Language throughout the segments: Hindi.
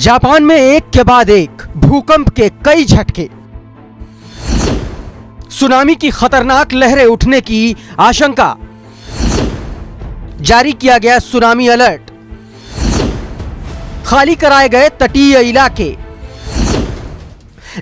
जापान में एक के बाद एक भूकंप के कई झटके। सुनामी की खतरनाक लहरें उठने की आशंका। जारी किया गया सुनामी अलर्ट। खाली कराए गए तटीय इलाके।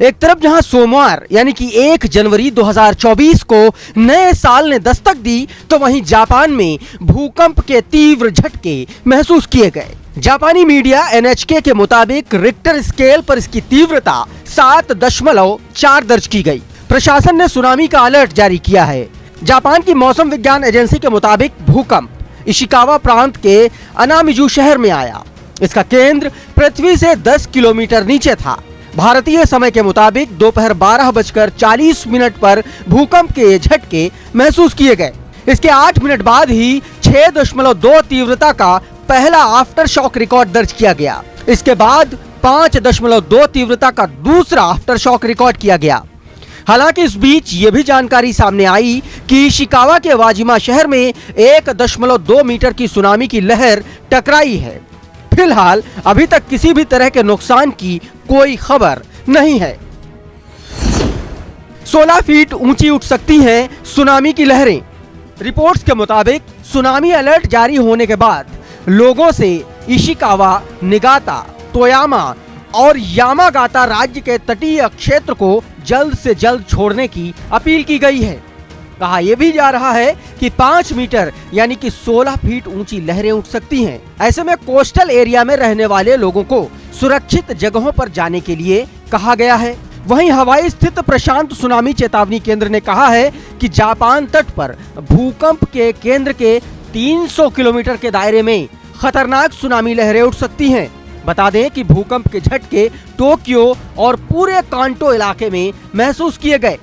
एक तरफ जहां सोमवार यानी कि 1 जनवरी 2024 को नए साल ने दस्तक दी, तो वहीं जापान में भूकंप के तीव्र झटके महसूस किए गए। जापानी मीडिया NHK के मुताबिक रिक्टर स्केल पर इसकी तीव्रता 7.4 दर्ज की गई। प्रशासन ने सुनामी का अलर्ट जारी किया है। जापान की मौसम विज्ञान एजेंसी के मुताबिक भूकंप इशिकावा प्रांत के अनामिजू शहर में आया। इसका केंद्र पृथ्वी से 10 किलोमीटर नीचे था। भारतीय समय के मुताबिक दोपहर 12:40 पर भूकंप के झटके महसूस किए गए। इसके 8 मिनट बाद ही 6.2 तीव्रता का पहला आफ्टर शॉक रिकॉर्ड दर्ज किया गया। इसके बाद 5.2 तीव्रता का दूसरा आफ्टर शॉक रिकॉर्ड किया गया। हालांकि इस बीच ये भी जानकारी सामने आई कि इशिकावा के वाजिमा शहर में 1.2 मीटर की सुनामी की लहर टकराई है। फिलहाल अभी तक किसी भी तरह के नुकसान की कोई खबर नहीं है। 16 फीट ऊंची उठ सकती हैं सुनामी की लहरें। रिपोर्ट्स के मुताबिक सुनामी अलर्ट जारी होने के बाद लोगों से इशिकावा, निगाता, तोयामा और यामागाता राज्य के तटीय क्षेत्र को जल्द से जल्द छोड़ने की अपील की गई है। कहा यह भी जा रहा है कि 5 मीटर यानी कि 16 फीट ऊंची लहरें उठ सकती हैं। ऐसे में कोस्टल एरिया में रहने वाले लोगों को सुरक्षित जगहों पर जाने के लिए कहा गया है। वहीं हवाई स्थित प्रशांत सुनामी चेतावनी केंद्र ने कहा है कि जापान तट पर भूकंप के केंद्र के 300 किलोमीटर के दायरे में खतरनाक सुनामी लहरें उठ सकती हैं। बता दें कि भूकंप के झटके टोक्यो और पूरे कांटो इलाके में महसूस किए गए।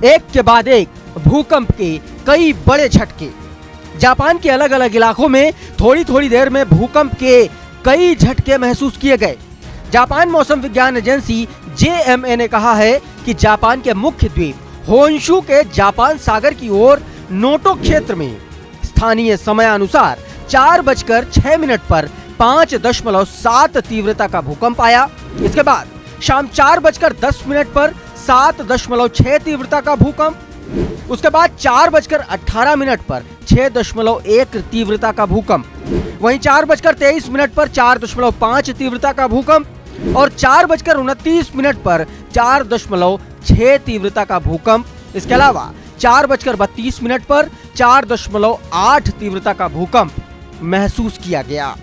एक के बाद एक भूकंप के कई बड़े झटके। जापान के अलग अलग इलाकों में थोड़ी थोड़ी देर में भूकंप के कई झटके महसूस किए गए। जापान मौसम विज्ञान एजेंसी JMA ने कहा है कि जापान के मुख्य द्वीप होन्शु के जापान सागर की ओर नोटो क्षेत्र में स्थानीय समयानुसार 4:06 पर 5.7 तीव्रता का भूकंप आया। इसके बाद शाम 4:10 पर 7.6 तीव्रता का भूकंप। उसके बाद 4:18 पर 6.1 तीव्रता का भूकंप। वहीं 4:23 पर 4.5 तीव्रता का भूकंप और 4:29 पर 4.6 तीव्रता का भूकंप। इसके अलावा 4:32 पर 4.8 तीव्रता का भूकंप महसूस किया गया।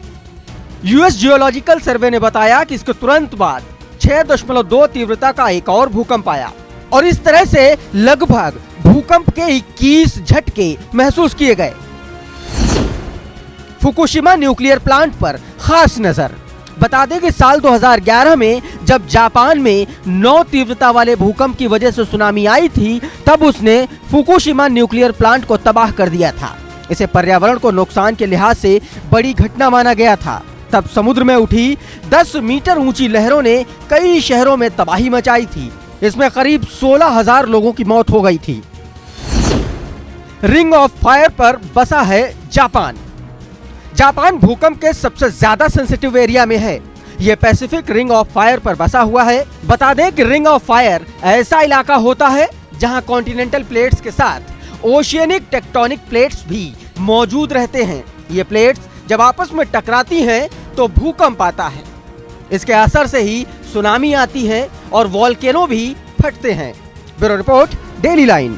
US जियोलॉजिकल सर्वे ने बताया कि इसके तुरंत बाद 6.2 तीव्रता का एक और भूकंप आया और इस तरह से लगभग भूकंप के 21 झटके महसूस किए गए। फुकुशिमा न्यूक्लियर प्लांट पर खास नजर। बता दें कि साल 2011 में जब जापान में 9 तीव्रता वाले भूकंप की वजह से सुनामी आई थी, तब उसने फुकुशिमा न्यूक्लियर प्लांट को तबाह कर दिया था। इसे पर्यावरण को नुकसान के लिहाज से बड़ी घटना माना गया था। तब समुद्र में उठी 10 मीटर ऊंची लहरों ने कई शहरों में तबाही मचाई थी। इसमें करीब 16,000 लोगों की मौत हो गई थी। रिंग ऑफ फायर पर बसा है जापान। जापान भूकंप के सबसे ज्यादा सेंसिटिव एरिया में है। यह पैसिफिक रिंग ऑफ फायर पर बसा हुआ है। बता दें कि रिंग ऑफ फायर ऐसा इलाका होता है जहां कॉन्टिनेंटल प्लेट्स के साथ ओशियनिक टेक्टोनिक प्लेट्स भी मौजूद रहते हैं। ये प्लेट्स जब आपस में टकराती हैं तो भूकंप आता है। इसके असर से ही सुनामी आती है और वोल्केनो भी फटते हैं। Bureau report, daily line.